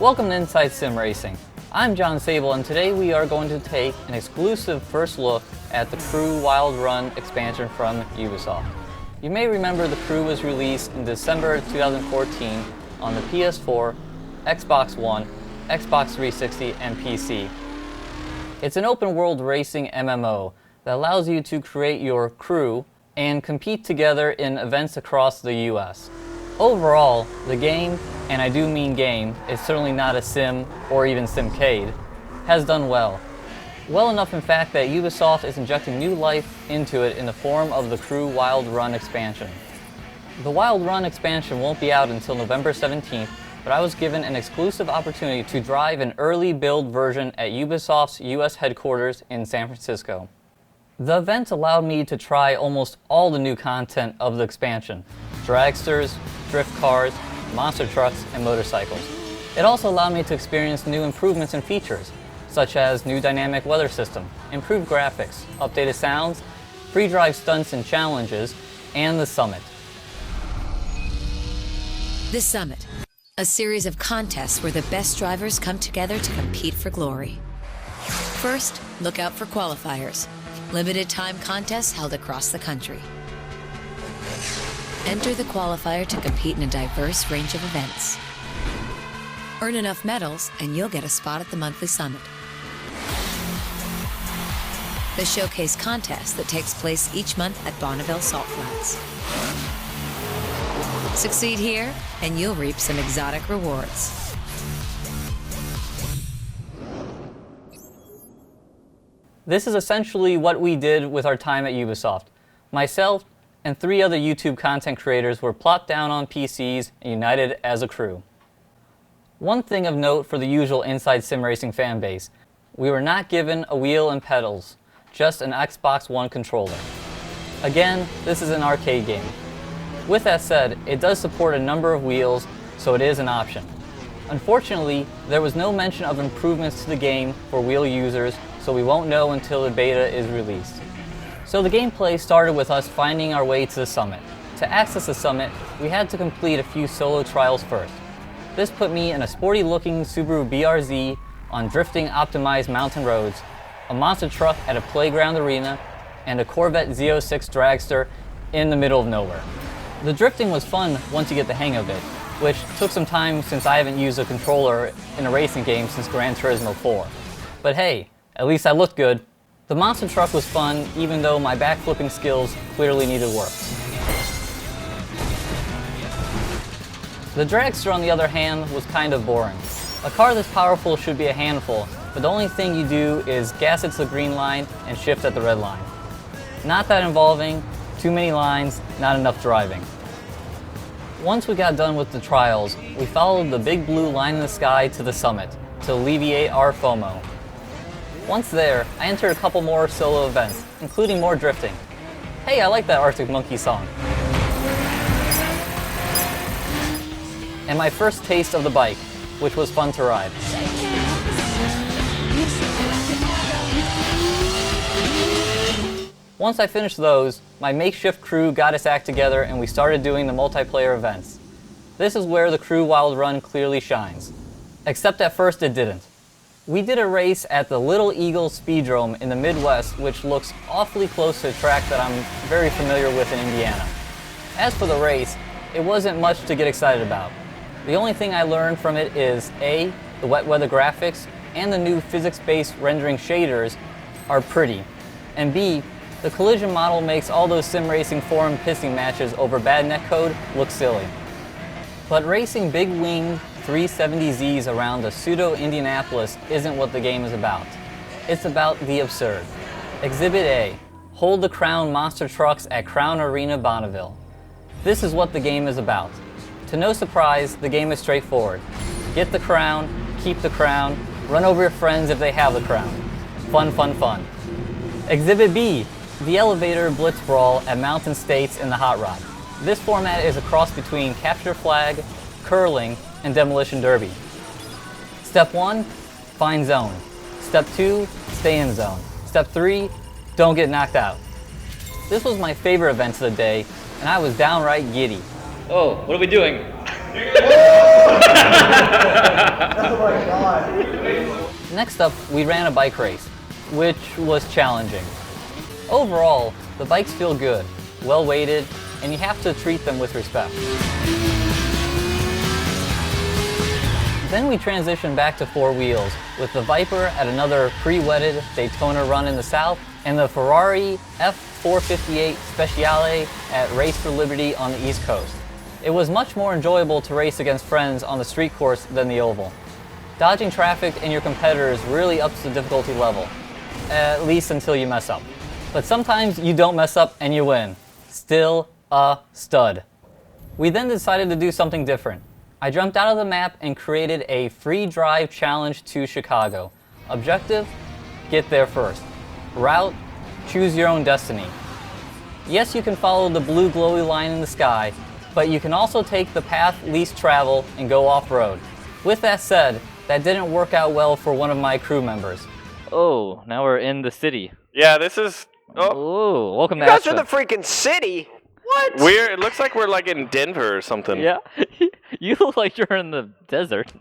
Welcome to Inside Sim Racing. I'm John Sable, and today we are going to take an exclusive first look at the Crew Wild Run expansion from Ubisoft. You may remember the Crew was released in December 2014 on the PS4, Xbox One, Xbox 360, and PC. It's an open-world racing MMO that allows you to create your crew and compete together in events across the US. Overall, the game, and I do mean game, it's certainly not a sim or even simcade, has done well. Well enough in fact that Ubisoft is injecting new life into it in the form of the Crew Wild Run expansion. The Wild Run expansion won't be out until November 17th, but I was given an exclusive opportunity to drive an early build version at Ubisoft's US headquarters in San Francisco. The event allowed me to try almost all the new content of the expansion: dragsters, drift cars, monster trucks, and motorcycles. It also allowed me to experience new improvements and features, such as new dynamic weather system, improved graphics, updated sounds, free drive stunts and challenges, and the Summit. The Summit, a series of contests where the best drivers come together to compete for glory. First, look out for qualifiers, limited time contests held across the country. Enter the qualifier to compete in a diverse range of events. Earn enough medals and you'll get a spot at the monthly Summit, the showcase contest that takes place each month at Bonneville Salt Flats. Succeed here, and you'll reap some exotic rewards. This is essentially what we did with our time at Ubisoft. Myself and 3 other YouTube content creators were plopped down on PCs and united as a crew. One thing of note for the usual Inside Sim Racing fanbase: we were not given a wheel and pedals, just an Xbox One controller. Again, this is an arcade game. With that said, it does support a number of wheels, so it is an option. Unfortunately, there was no mention of improvements to the game for wheel users, so we won't know until the beta is released. So the gameplay started with us finding our way to the Summit. To access the Summit, we had to complete a few solo trials first. This put me in a sporty-looking Subaru BRZ on drifting optimized mountain roads, a monster truck at a playground arena, and a Corvette Z06 dragster in the middle of nowhere. The drifting was fun once you get the hang of it, which took some time since I haven't used a controller in a racing game since Gran Turismo 4. But hey, at least I looked good. The monster truck was fun, even though my backflipping skills clearly needed work. The dragster, on the other hand, was kind of boring. A car this powerful should be a handful, but the only thing you do is gas it to the green line and shift at the red line. Not that involving, too many lines, not enough driving. Once we got done with the trials, we followed the big blue line in the sky to the Summit to alleviate our FOMO. Once there, I entered a couple more solo events, including more drifting. Hey, I like that Arctic Monkey song. And my first taste of the bike, which was fun to ride. Once I finished those, my makeshift crew got its act together and we started doing the multiplayer events. This is where the Crew Wild Run clearly shines. Except at first it didn't. We did a race at the Little Eagle Speedrome in the Midwest, which looks awfully close to a track that I'm very familiar with in Indiana. As for the race, it wasn't much to get excited about. The only thing I learned from it is A, the wet weather graphics and the new physics-based rendering shaders are pretty, and B, the collision model makes all those sim racing forum pissing matches over bad netcode look silly. But racing big-winged 370Zs around a pseudo-Indianapolis isn't what the game is about. It's about the absurd. Exhibit A, hold the crown monster trucks at Crown Arena Bonneville. This is what the game is about. To no surprise, the game is straightforward. Get the crown, keep the crown, run over your friends if they have the crown. Fun, fun, fun. Exhibit B, the elevator blitz brawl at Mountain States in the Hot Rod. This format is a cross between capture flag, curling, and demolition derby. Step 1, find zone. Step 2, stay in zone. Step 3, don't get knocked out. This was my favorite event of the day, and I was downright giddy. Oh, what are we doing? Oh my god. Next up, we ran a bike race, which was challenging. Overall, the bikes feel good, well weighted, and you have to treat them with respect. Then we transitioned back to four wheels, with the Viper at another pre-wetted Daytona run in the south, and the Ferrari F458 Speciale at Race for Liberty on the East Coast. It was much more enjoyable to race against friends on the street course than the oval. Dodging traffic and your competitors really ups the difficulty level, at least until you mess up. But sometimes you don't mess up and you win. Still a stud. We then decided to do something different. I jumped out of the map and created a free drive challenge to Chicago. Objective, get there first. Route, choose your own destiny. Yes, you can follow the blue glowy line in the sky, but you can also take the path least traveled and go off-road. With that said, that didn't work out well for one of my crew members. Oh, now we're in the city. Yeah, this is. Oh, welcome to You guys are Aspen. the freaking city. What? It looks like we're like in Denver or something. Yeah, you look like you're in the desert.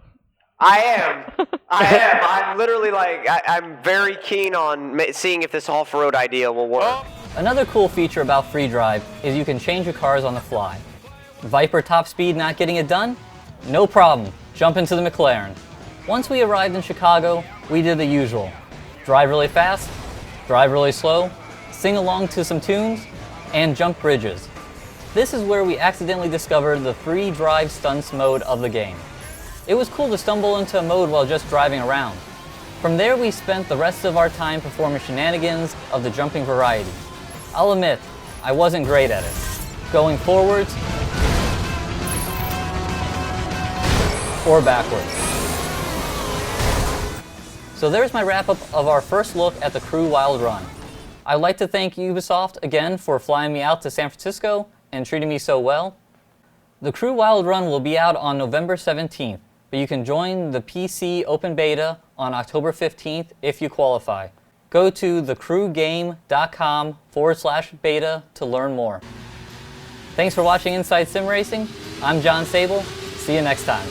I am. I'm literally like, I'm very keen on seeing if this off-road idea will work. Oh. Another cool feature about Free Drive is you can change your cars on the fly. Viper top speed not getting it done? No problem, jump into the McLaren. Once we arrived in Chicago, we did the usual. Drive really fast, drive really slow, sing along to some tunes, and jump bridges. This is where we accidentally discovered the Free Drive stunts mode of the game. It was cool to stumble into a mode while just driving around. From there we spent the rest of our time performing shenanigans of the jumping variety. I'll admit, I wasn't great at it. Going forwards or backwards. So there's my wrap-up of our first look at the Crew Wild Run. I'd like to thank Ubisoft again for flying me out to San Francisco and treating me so well. The Crew Wild Run will be out on November 17th, but you can join the PC open beta on October 15th if you qualify. Go to thecrewgame.com/beta to learn more. Thanks for watching Inside Sim Racing. I'm John Sable. See you next time.